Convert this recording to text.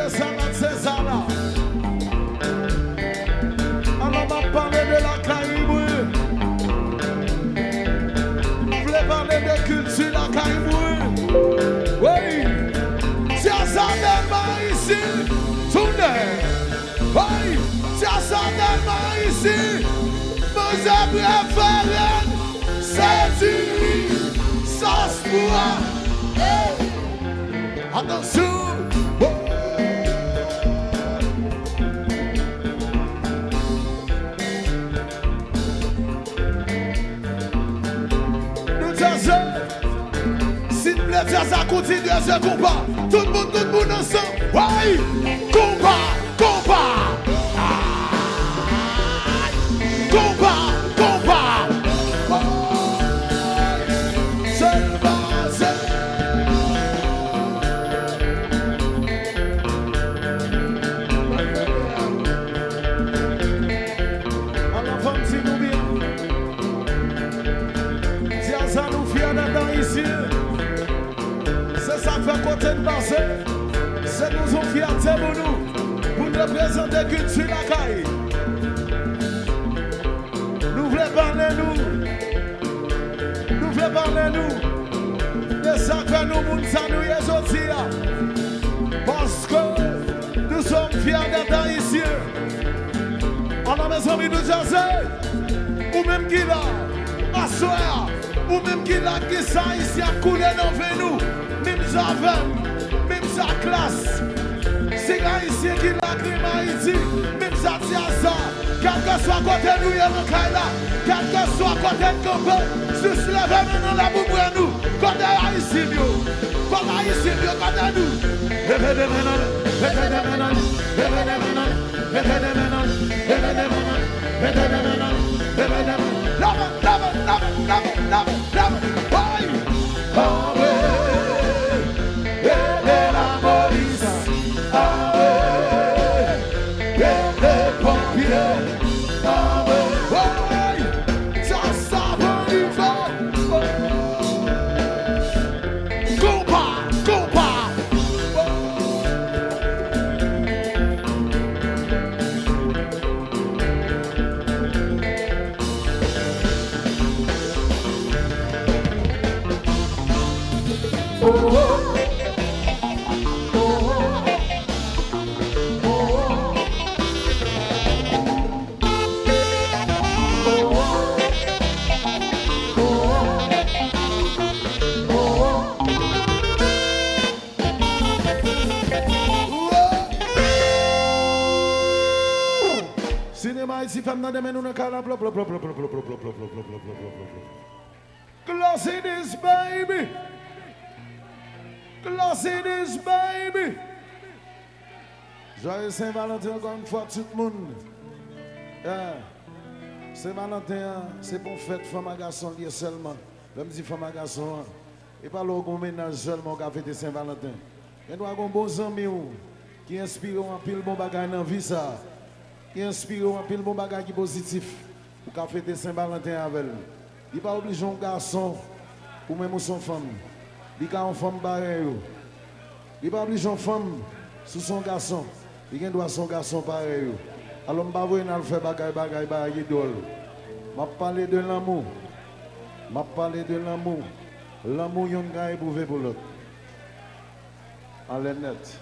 les salades, c'est ça là. Alors, on va parler de la Caïbou. On voulait parler de culture la Caïbou. Oui. C'est ça tellement ici. Tournez. Oui. C'est ça tellement ici. Vous avez préféré. C'est du sauce pour. Attention. S'il vous plaît, ça continue ce combat. Tout le monde ensemble. Oui, combat, combat. Combat, combat. C'est ça fait côté de passer. C'est nous ont fierté pour nous. Pour nous représenter culture la caille. Nous voulons parler nous. Nous voulons parler nous. De ça que nous nous aujourd'hui. Parce que nous sommes fiers d'être haïtiens. On a mes amis de Jazzy. Ou même qui là. À soir. Ou même qui l'a qui ça ici a coulé dans nous. Même Javel, même sa classe. C'est là ici qui l'a crime Haïti. Même ça tient ça. Quel que soit côté nous, il y a un là. Quel que soit côté de Campo. Juste lever maintenant la boue pour nous. Côté Haïti, côté Haïti, côté nous. Levez des maintenant. Levez des maintenant. Levez des maintenant. Levez des maintenant. Levez des maintenant. Levez des maintenant. Levez des maintenant. Love it, love it, love it, love it, love it, love it. Boy! Awe, la police. Awe, les pompiers. Awe, boy! Ça va du vent. Combat, combat. Cinéma ici, femme dans des mains, nous ne calons pas. Klass in this baby. Klass in this baby. Joyeux Saint-Valentin encore une fois tout le monde. Saint-Valentin, c'est pour fête femme à garçon lié seulement. L'homme dit femme à garçon. Et pas l'on ménage seulement qu'à fêter Saint-Valentin. Il doit avoir un bon ami qui inspire un pile bon bagage dans la vie ça. Qui inspire un pile bon bagage qui positif pour qu'à fêter Saint-Valentin avec lui. Il n'est pas obligé un garçon ou même son femme. Il y a une femme pareille. Il n'est pas obligé une femme sous son garçon. Il doit son garçon pareil. Alors, je ne vais pas faire bagaille idole. Je vais parler de l'amour. Je vais parler de l'amour. L'amour, il y a un gars pour l'autre. Allez net.